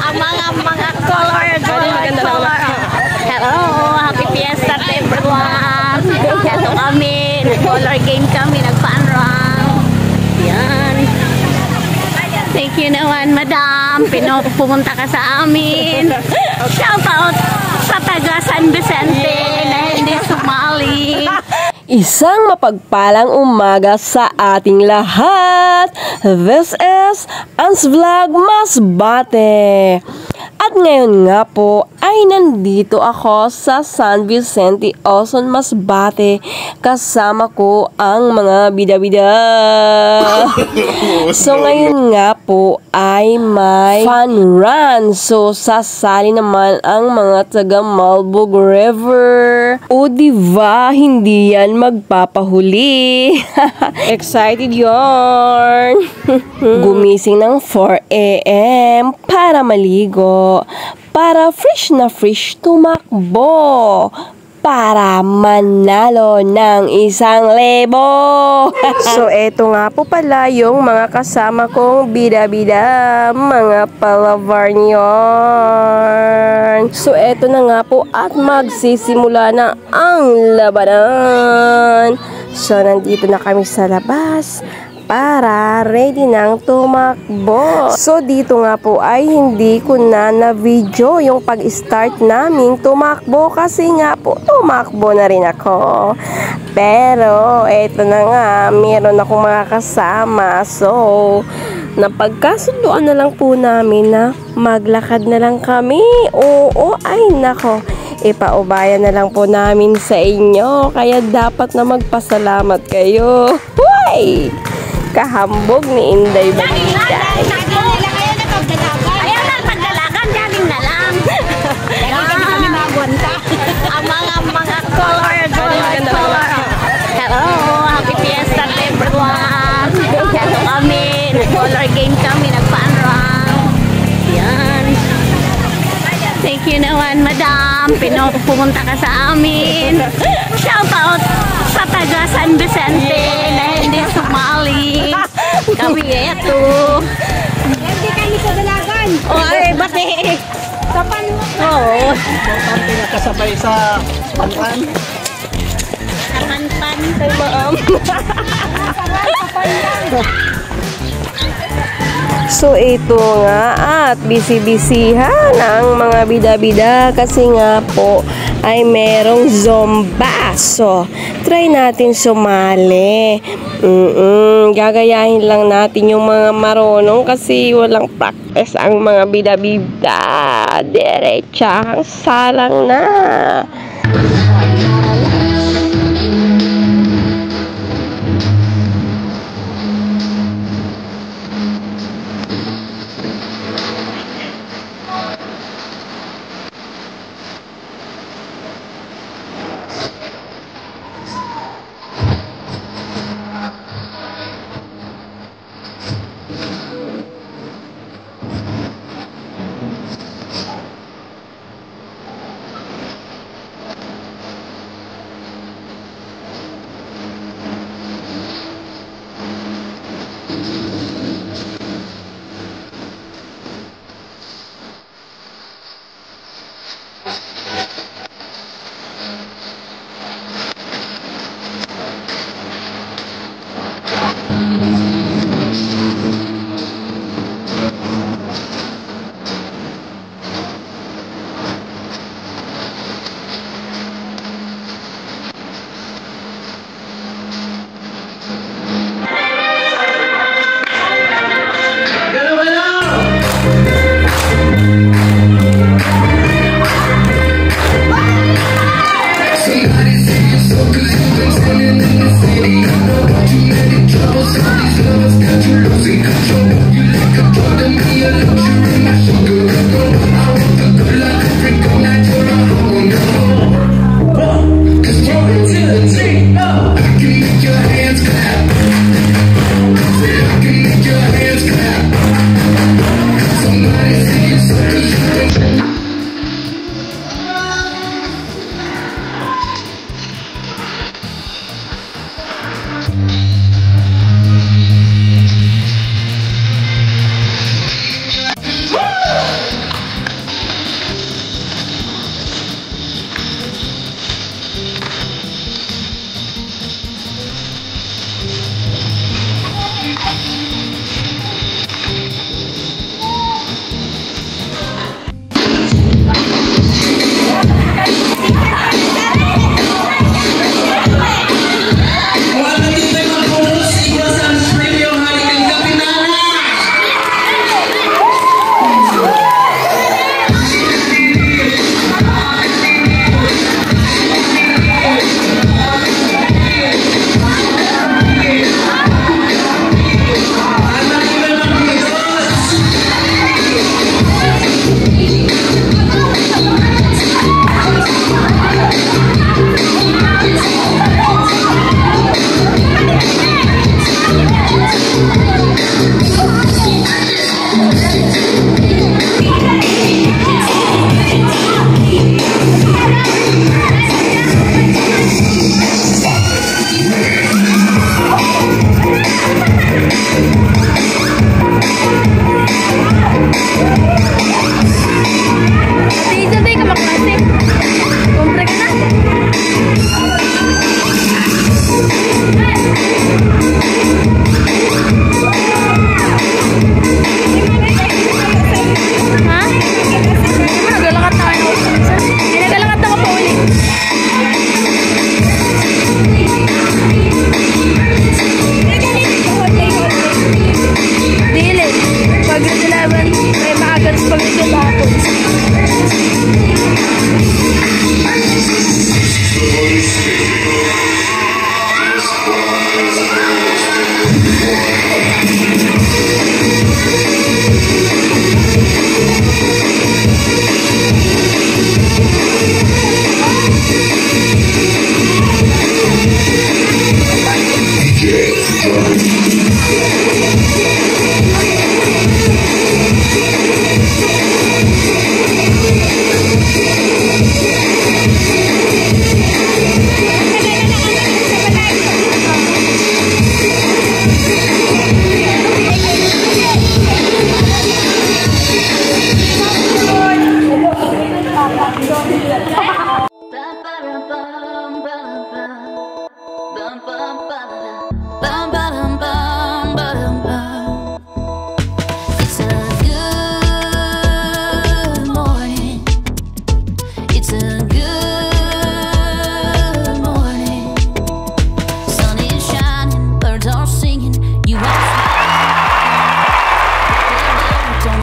Ang mga color. Hello, happy fiesta to everyone. Ito kami, nag-color game kami, nag-fun-run. Yan. Thank you naman, madam. Pumunta ka sa amin. Shout out sa taga San Vicente na hindi sumali. Isang mapagpalang umaga sa ating lahat. This is Ans Vlog Masbate. At ngayon nga po ay nandito ako sa San Vicente, Oson, Masbate. Kasama ko ang mga bida-bida. So ngayon nga po ay may fun run. So sasali naman ang mga taga Malbog River. O diba, hindi yan magpapahuli. Excited yarn. Gumising ng 4 AM para maligo, para fresh na fresh tumakbo, para manalo ng 1,000. So eto nga po pala yung mga kasama kong bida-bida, mga palavar yarn. So eto na nga po at magsisimula na ang labanan. So nandito na kami sa labas para ready nang tumakbo. So dito nga po ay hindi ko na video yung pag-start naming tumakbo kasi nga po tumakbo na rin ako. Pero eto na nga, meron akong mga kasama. So napagkasunduan na lang po namin na maglakad na lang kami. Oo, ay nako. Ipaubayan na lang po namin sa inyo. Kaya dapat na magpasalamat kayo. Huway! Kahambog ni Inday Balita. Ayaw na, pagdalagan, galing na lang. Ang mga color. Hello, happy fiesta to everyone. Ito kami, nag-color game kami, nag-fun-run. Yan. Thank you naman, madam. Pumunta ka sa amin. Shout out sa taga San Vicente na hindi sumali. Kami ito. Hindi kami sa dalagan. O ay, bati. Sa panuwa. Oo. Importante na kasabay sa pantan. Kapanpan. Ay, ma'am. So ito nga at busy-busyhan ang mga bida-bida kasi nga po ay merong zumba. So try natin sumali. Gagayahin lang natin yung mga marunong kasi walang practice ang mga bida-bida. Diretsahang salang na.